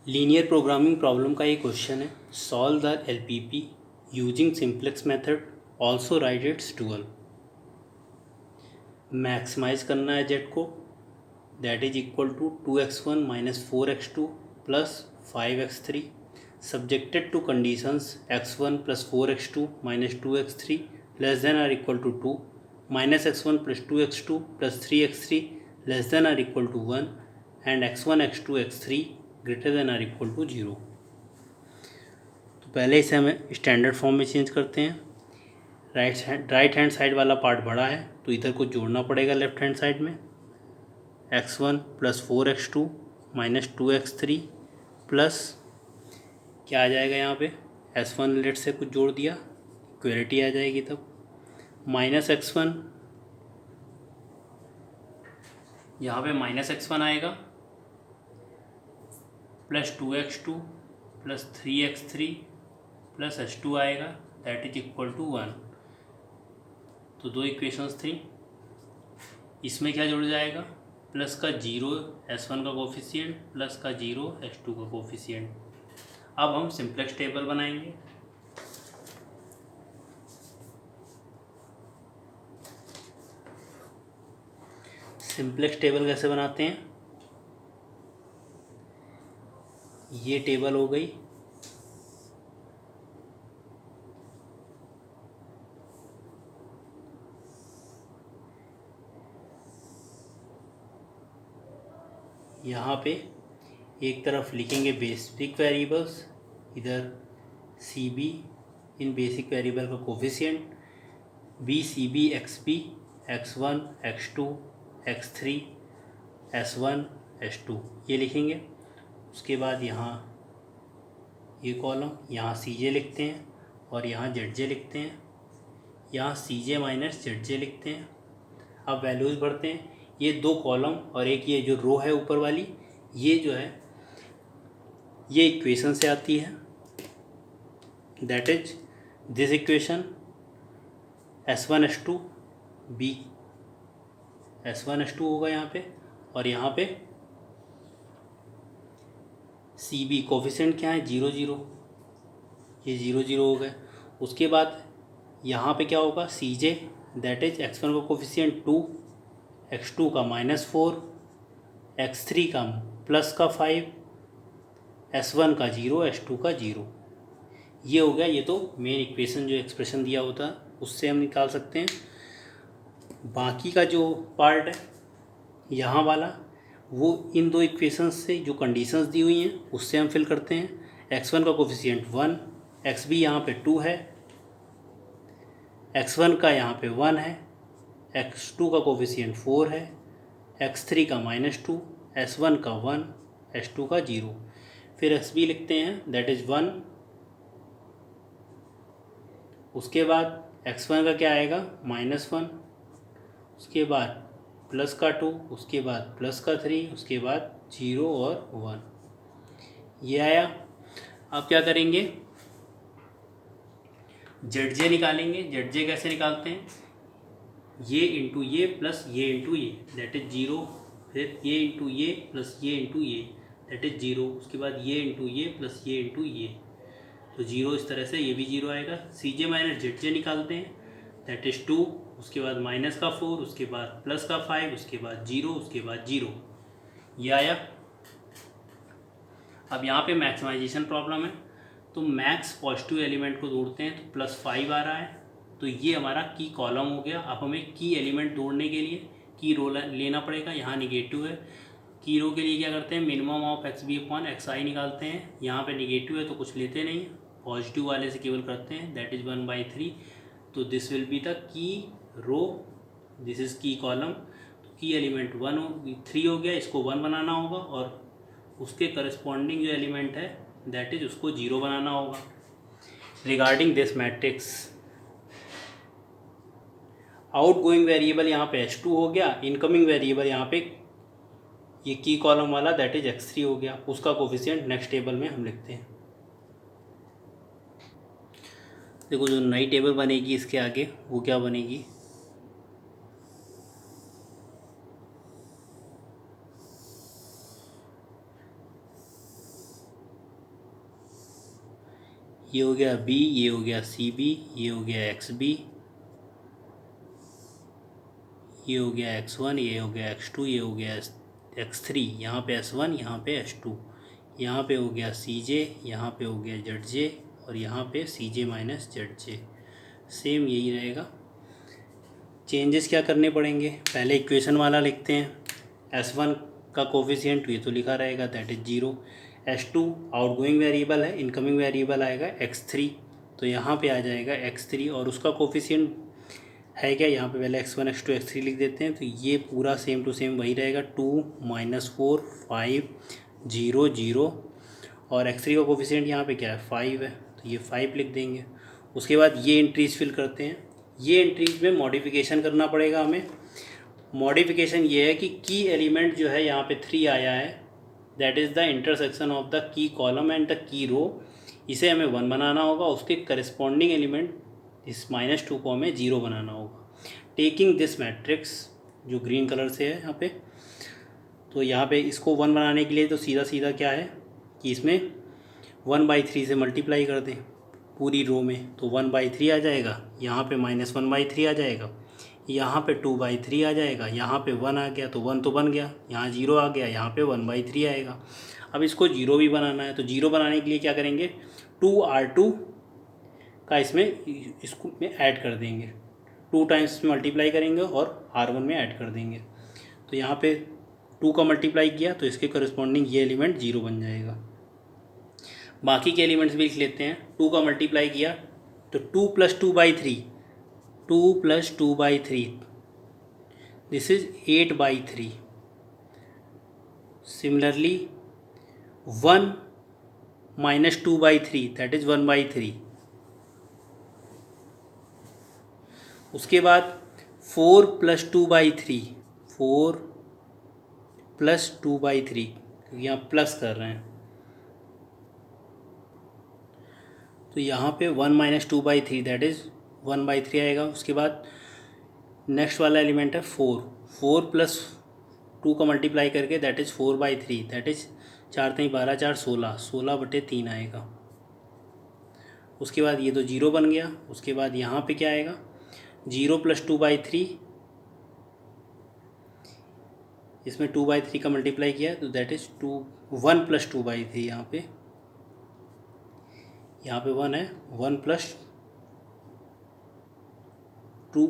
Linear programming problem का ये question है। Solve the LPP using simplex method, also write its dual. Maximize करना है जेड को, that is equal to 2x1 minus 4x2 plus 5x3 subjected to conditions x1 plus 4x2 minus 2x3 less than or equal to 2, minus x1 plus 2x2 plus 3x3 less than or equal to 1 and x1 x2 x3 greater than or equal to 0। तो पहले इसे हमें standard form में change करते हैं। Right hand side वाला part बड़ा है तो इधर को जोड़ना पड़ेगा लेफ्ट हैंड साइड में। x1 plus 4x2 minus 2x3 plus क्या आ जाएगा यहाँ पे, s1 लेट से कुछ जोड़ दिया, इक्वलिटी आ जाएगी तब, माइनस x1, यहाँ पे माइनस x1 आएगा plus 2x2 plus 3x3 plus h2 आएगा, दैट इज इक्वल टू 1। तो दो इक्वेशंस थी, इसमें क्या जुड़ जाएगा, प्लस का 0 s1 का कोफिशिएंट प्लस का 0 s2 का कोफिशिएंट। अब हम सिंप्लेक्स टेबल बनाएंगे। सिंप्लेक्स टेबल कैसे बनाते हैं, ये टेबल हो गई, यहाँ पे एक तरफ लिखेंगे बेसिक वेरिएबल्स, इधर सी बी इन बेसिक वेरिएबल का coefficient, B C B X B x1 x2 x3 s1 s2 ये लिखेंगे। उसके बाद यहाँ ये कॉलम, यहाँ सी जे लिखते हैं और यहाँ जेड जे लिखते हैं, यहाँ सी जे माइनस जेड जे लिखते हैं। अब वैल्यूज़ भरते हैं, ये दो कॉलम और एक ये जो रो है ऊपर वाली, ये जो है ये इक्वेशन से आती है, that is this equation s1 s2 b s1 s2 होगा यहाँ पे, और यहाँ पे सी बी कोफिशिएंट क्या है 0 0, ये 0 0 हो गए। उसके बाद यहाँ पे क्या होगा सी जे, दैट इज x1 का कोफिशिएंट 2, x2 का -4, x3 का प्लस का 5, s1 का 0 s2 का 0। ये हो गया, ये तो मेन इक्वेशन जो एक्सप्रेशन दिया होता है उससे हम निकाल सकते हैं। बाकी का जो पार्ट है यहाँ वाला, वो इन दो इक्वेशंस से जो कंडीशंस दी हुई हैं उससे हम फिल करते हैं। x1 का कोफिशिएंट 1, xb यहाँ पे 2 है, x1 का यहाँ पे 1 है, x2 का कोफिशिएंट 4 है, x3 का -2, s1 का 1, s2 का 0। फिर xb लिखते हैं, दैट इज़ 1। उसके बाद x1 का क्या आएगा -1, उसके बाद प्लस का 2, उसके बाद प्लस का 3, उसके बाद 0 और 1, ये आया। अब क्या करेंगे, जेड जे निकालेंगे। जेड जे कैसे निकालते हैं, ये इंटू ये प्लस ये इंटू ये, दैट इज 0, फिर ये इंटू ये प्लस ये इंटू ये, दैट इज 0, उसके बाद ये इंटू ये प्लस ये इंटू ये, तो 0 इस तरह से, ये भी 0 आएगा। सी जे माइनस जेड जे निकालते हैं, दैट इज 2, उसके बाद माइनस का 4, उसके बाद प्लस का 5, उसके बाद 0, उसके बाद 0, ये आया। अब यहाँ पे मैक्सिमाइजेशन प्रॉब्लम है, तो मैक्स पॉजिटिव एलिमेंट को जोड़ते हैं तो +5 आ रहा है, तो ये हमारा की कॉलम हो गया। अब हमें की एलिमेंट जोड़ने के लिए की रो लेना पड़ेगा, यहाँ निगेटिव है। की रो के लिए क्या करते हैं, minimum of X B upon X I निकालते हैं। यहाँ पे निगेटिव है तो कुछ लेते नहीं, पॉजिटिव वाले से केवल करते हैं, दैट इज़ 1/3। तो this will be the key row, this is key column. तो की एलिमेंट 3 हो गया, इसको 1 बनाना होगा, और उसके करस्पॉन्डिंग जो एलिमेंट है दैट इज उसको 0 बनाना होगा। Regarding this matrix, out going variable यहाँ पे h2 हो गया, इनकमिंग वेरिएबल यहाँ पे ये की कॉलम वाला दैट इज x3 हो गया, उसका कोफिशिएंट नेक्स्ट टेबल में हम लिखते हैं। देखो जो नई टेबल बनेगी इसके आगे वो क्या बनेगी, ये हो गया बी, ये हो गया सी बी, ये हो गया एक्स बी, ये हो गया x1, ये हो गया x2, ये हो गया x3, यहाँ पे s1, यहाँ पे s2, यहाँ पे हो गया cj, यहाँ पे हो गया zj, और यहाँ पे cj माइनस zj। सेम यही रहेगा। चेंजेस क्या करने पड़ेंगे, पहले इक्वेशन वाला लिखते हैं। s1 का कोफिशिएंट ये तो लिखा रहेगा, that is 0। s2 outgoing variable है, इनकमिंग वेरिएबल आएगा x3, तो यहाँ पे आ जाएगा x3, और उसका कोफिशिएंट है क्या, यहाँ पे पहले x1 x2 x3 लिख देते हैं, तो ये पूरा सेम टू सेम वही रहेगा, 2 -4 5 0 0, और x3 का कोफिशिएंट यहाँ पे क्या है, 5 है, तो ये 5 लिख देंगे। उसके बाद ये एंट्रीज फिल करते हैं। ये एंट्रीज में मॉडिफिकेशन करना पड़ेगा हमें। मॉडिफिकेशन ये है कि की एलिमेंट जो है यहाँ पे 3 आया है, that is the intersection of the key column and the key row, इसे हमें 1 बनाना होगा। उसके करस्पॉन्डिंग एलिमेंट इस -2 को हमें 0 बनाना होगा। टेकिंग दिस मैट्रिक्स जो ग्रीन कलर से है यहाँ पे, तो यहाँ पे इसको 1 बनाने के लिए तो सीधा सीधा क्या है कि इसमें 1/3 से मल्टीप्लाई कर दें पूरी रो में, तो 1/3 आ जाएगा, यहाँ पे -1/3 आ जाएगा, यहाँ पे 2/3 आ जाएगा, यहाँ पे 1 आ गया, तो 1 तो बन गया, यहाँ 0 आ गया, यहाँ पे 1/3 आएगा। अब इसको 0 भी बनाना है, तो 0 बनाने के लिए क्या करेंगे, 2r2 का इसमें इसको में ऐड कर देंगे, 2 टाइम्स मल्टीप्लाई करेंगे और r1 में ऐड कर देंगे, तो यहाँ पे 2 का मल्टीप्लाई किया तो इसके करस्पॉन्डिंग ये एलिमेंट 0 बन जाएगा। बाकी के एलिमेंट्स भी लिख लेते हैं। 2 का मल्टीप्लाई किया तो 2 + 2/3, 2 + 2/3, this is 8/3। Similarly 1 - 2/3, that is 1/3। उसके बाद 4 + 2/3, 4 + 2/3, क्योंकि यहाँ प्लस कर रहे हैं, तो यहाँ पे 1 - 2/3 दैट इज़ 1/3 आएगा। उसके बाद नेक्स्ट वाला एलिमेंट है 4, 4 + 2 का मल्टीप्लाई करके दैट इज़ 4/3, दैट इज़ 4 3 12 4 16, 16/3 आएगा। उसके बाद ये तो 0 बन गया। उसके बाद यहाँ पे क्या आएगा, 0 + 2/3, इसमें 2/3 का मल्टीप्लाई किया तो दैट इज़ 1 + 2/3, यहाँ पे 1 है, 1 + 2,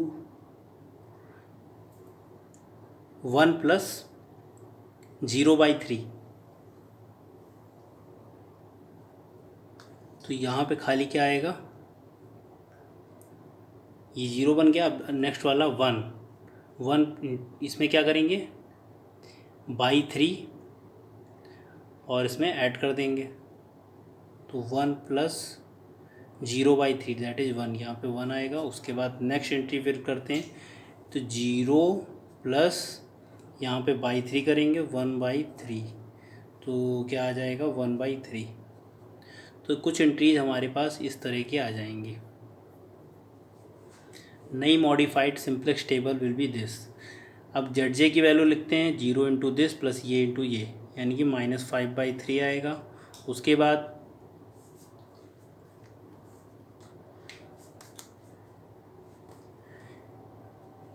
1 + 0/3, तो यहाँ पे खाली क्या आएगा, ये 0 बन गया। अब नेक्स्ट वाला 1, इसमें क्या करेंगे, 3 और इसमें ऐड कर देंगे, तो 1 + 0/3 दैट इज़ 1, यहाँ पे 1 आएगा। उसके बाद नेक्स्ट एंट्री फिर करते हैं, तो 0 प्लस यहाँ पे 3 करेंगे, 1/3, तो क्या आ जाएगा, 1/3। तो कुछ एंट्रीज हमारे पास इस तरह की आ जाएंगी। नई modified simplex table will be this. अब ZJ की वैल्यू लिखते हैं, 0 × दिस प्लस ये इंटू ये, यानी कि -5/3 आएगा। उसके बाद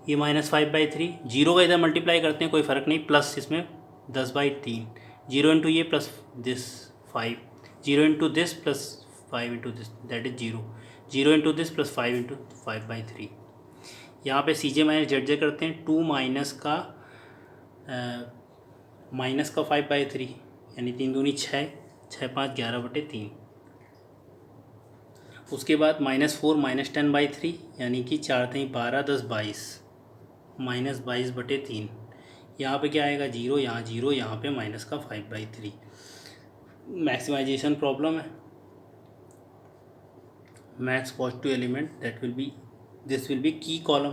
ये -5/3, 0 का इधर मल्टीप्लाई करते हैं, कोई फ़र्क नहीं, प्लस इसमें 10/3, 0 × ये plus this 5, 0 × this plus 5 × this that is 0, 0 × this plus 5 × 5/3। यहाँ पे CJ - ZJ करते हैं, 2 माइनस का 5/3, यानी 3 दूनी 6, 6 5 11/3। उसके बाद -4 - 10/3, यानी कि 4 3 12 10 22, -22/3। यहाँ पे क्या आएगा, 0, यहाँ 0, यहाँ पे माइनस का 5/3। मैक्सिमाइजेशन प्रॉब्लम है, max positive element that will be, this will B की कॉलम।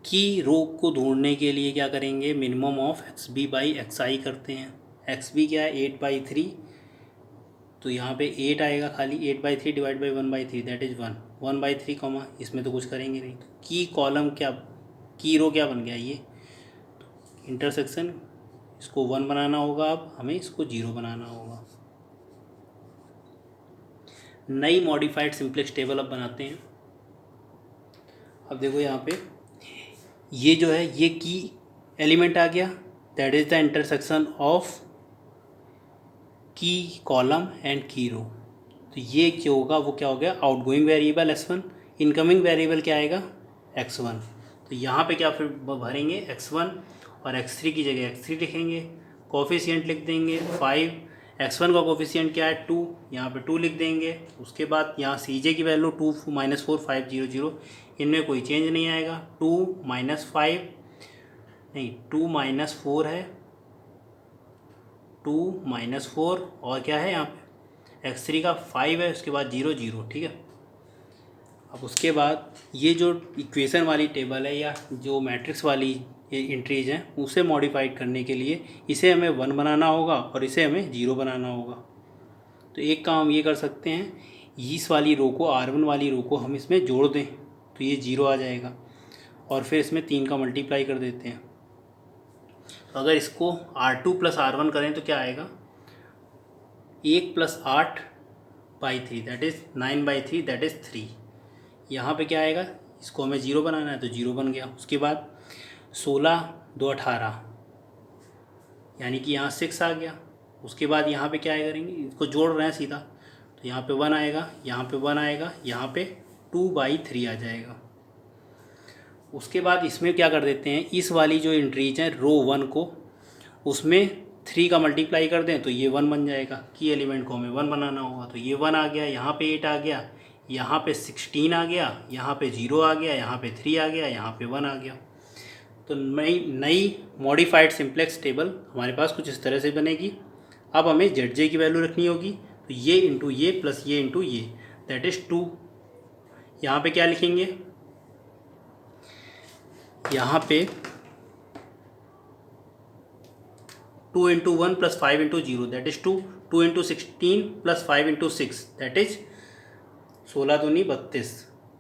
की रो को ढूंढने के लिए क्या करेंगे, मिनिमम ऑफ XB/XI करते हैं। XB क्या है, 8/3, तो यहाँ पे 8 आएगा खाली, 8/3 divide by 1/3 that is 1, 1/3 comma, इसमें तो कुछ करेंगे नहीं, तो की कॉलम क्या, की रो क्या बन गया, ये इंटरसेक्शन, इसको 1 बनाना होगा, अब हमें इसको 0 बनाना होगा। नई मॉडिफाइड सिंपलेक्स टेबल अब बनाते हैं। अब देखो यहाँ पे ये जो है ये की एलिमेंट आ गया, that is the intersection of की कॉलम एंड की रो। तो ये जो होगा वो क्या हो गया, outgoing variable x1, incoming variable क्या आएगा x1। तो यहाँ पे क्या फिर भरेंगे x1 और x3 की जगह x3 लिखेंगे, कोफिशिएंट लिख देंगे 5, x1 का कोफिशिएंट क्या है 2, यहाँ पे 2 लिख देंगे। उसके बाद यहाँ सी की वैल्यू 2 -4 5 0 0, इनमें कोई चेंज नहीं आएगा। 2 -5 नहीं 2 -4 है, 2 -4 और क्या है यहाँ पे x3 का 5 है, उसके बाद 0 0, ठीक है। अब उसके बाद ये जो इक्वेशन वाली टेबल है या जो मैट्रिक्स वाली एंट्रीज हैं उसे मॉडिफाइड करने के लिए इसे हमें 1 बनाना होगा और इसे हमें 0 बनाना होगा। तो एक काम ये कर सकते हैं, इस वाली रो को R1 वाली रो को हम इसमें जोड़ दें तो ये 0 आ जाएगा, और फिर इसमें 3 का मल्टीप्लाई कर देते हैं। तो अगर इसको R2 + R1 करें तो क्या आएगा, 1 + 8/3 दैट इज़ 9/3 दैट इज़ 3। यहाँ पे क्या आएगा, इसको हमें 0 बनाना है तो 0 बन गया। उसके बाद 16 2 18 यानी कि यहाँ 6 आ गया। उसके बाद यहाँ पे क्या करेंगे, इसको जोड़ रहे हैं सीधा, तो यहाँ पे 1 आएगा, यहाँ पे 1 आएगा, यहाँ पे 2/3 आ जाएगा। उसके बाद इसमें क्या कर देते हैं, इस वाली जो एंट्रीज हैं रो 1 को उसमें 3 का मल्टीप्लाई कर दें तो ये 1 बन जाएगा। की एलिमेंट को हमें 1 बनाना होगा, तो ये 1 आ गया, यहाँ पे 8 आ गया, यहाँ पे 16 आ गया, यहाँ पे 0 आ गया, यहाँ पे 3 आ गया, यहाँ पे 1 आ गया। तो नई मॉडिफाइड सिंप्लेक्स टेबल हमारे पास कुछ इस तरह से बनेगी। अब हमें ZJ की वैल्यू रखनी होगी, तो ये इंटू ये प्लस ये इंटू ये दैट इज़ 2। यहाँ पे क्या लिखेंगे, यहाँ पे 2 × 1 + 5 × 0 दैट इज़ 2, 2 × 16 + 5 × 6 दैट इज़ 16 दूनी 32,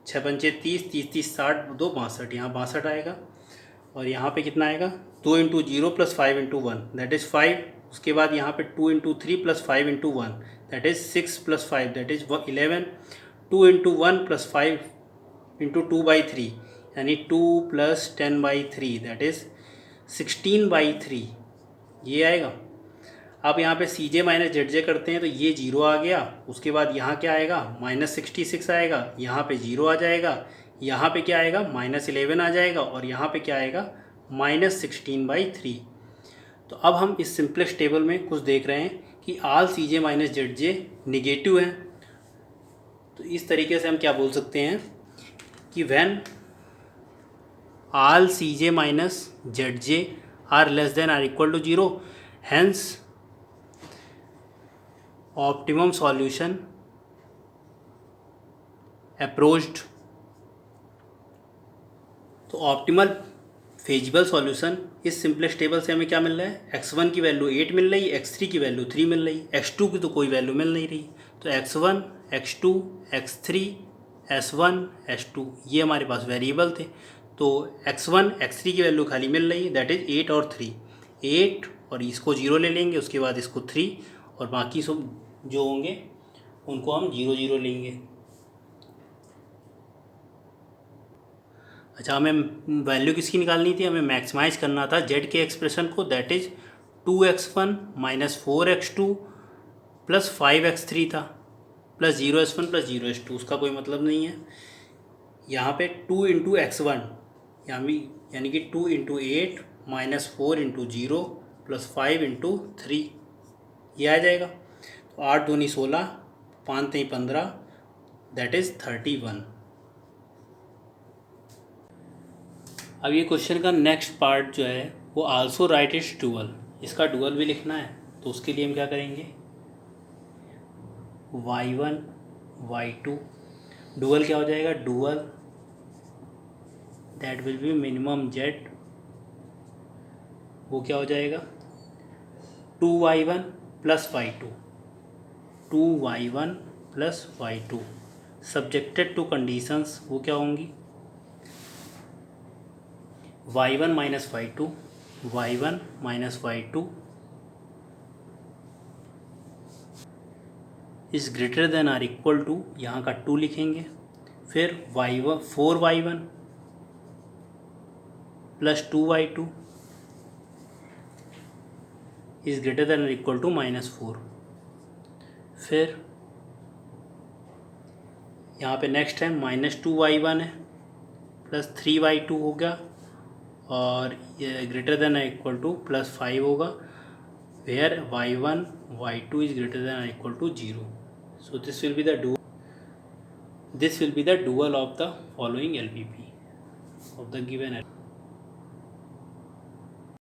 6 पंचे 30, 30 30 60 2 62, यहाँ 62 आएगा। और यहाँ पे कितना आएगा, 2 × 0 + 5 × 1 दैट इज़ 5। उसके बाद यहाँ पे 2 × 3 + 5 × 1 दैट इज़ 6 + 5 दैट इज़ 11, 2 × 1 + 5 × 2/3 यानी 2 + 10/3 दैट इज़ 16/3, ये आएगा। अब यहाँ पे CJ - ZJ करते हैं तो ये 0 आ गया। उसके बाद यहाँ क्या आएगा, -66 आएगा, यहाँ पे 0 आ जाएगा, यहाँ पे क्या आएगा -11 आ जाएगा, और यहाँ पे क्या आएगा -16/3। तो अब हम इस सिंपलेक्स टेबल में कुछ देख रहे हैं कि आल CJ - ZJ निगेटिव है। तो इस तरीके से हम क्या बोल सकते हैं कि when all CJ - ZJ are less than or equal to 0, hence optimum solution approached। तो ऑप्टिमल फेजिबल सॉल्यूशन इस सिंपलेक्स टेबल से हमें क्या मिल रहा है, x1 की वैल्यू 8 मिल रही, x3 की वैल्यू 3 मिल रही, x2 की तो कोई वैल्यू मिल नहीं रही। तो x1 x2 x3 s1 s2 ये हमारे पास वेरिएबल थे। तो x1 x3 की वैल्यू खाली मिल रही है दैट इज़ 8 और 3, 8 और इसको 0 ले लेंगे, उसके बाद इसको 3 और बाकी सब जो होंगे उनको हम 0 0 लेंगे। अच्छा, हमें वैल्यू किसकी निकालनी थी, हमें मैक्सिमाइज़ करना था Z के एक्सप्रेशन को that is 2x1 - 4x2 + 5x3 था, प्लस 0s1 + 0s2, उसका कोई मतलब नहीं है। यहाँ पे 2 × x1 यानी कि 2 × 8 - 4 × 0 + 5 × 3 ये आ जाएगा। तो 8 दूनी 16, 5 3 15 दैट इज़ 31। अब ये क्वेश्चन का नेक्स्ट पार्ट जो है वो आल्सो राइट इट्स डुअल, इसका डुअल भी लिखना है। तो उसके लिए हम क्या करेंगे, y1 y2 डुअल क्या हो जाएगा, dual that will be minimum z, वो क्या हो जाएगा 2y1 + y2, 2y1 + y2 subjected to conditions वो क्या होंगी, y1 - y2, y1 - y2 is greater than or equal to, यहाँ का 2 लिखेंगे, फिर y1 4y1 plus 2y2 is greater than or equal to -4। फिर यहाँ पे नेक्स्ट है -2y1 है प्लस 3y2 हो गया, और ये greater than or equal to +5 होगा, where y1 y2 is greater than or equal to 0। So this will be the dual of the following LPP of the given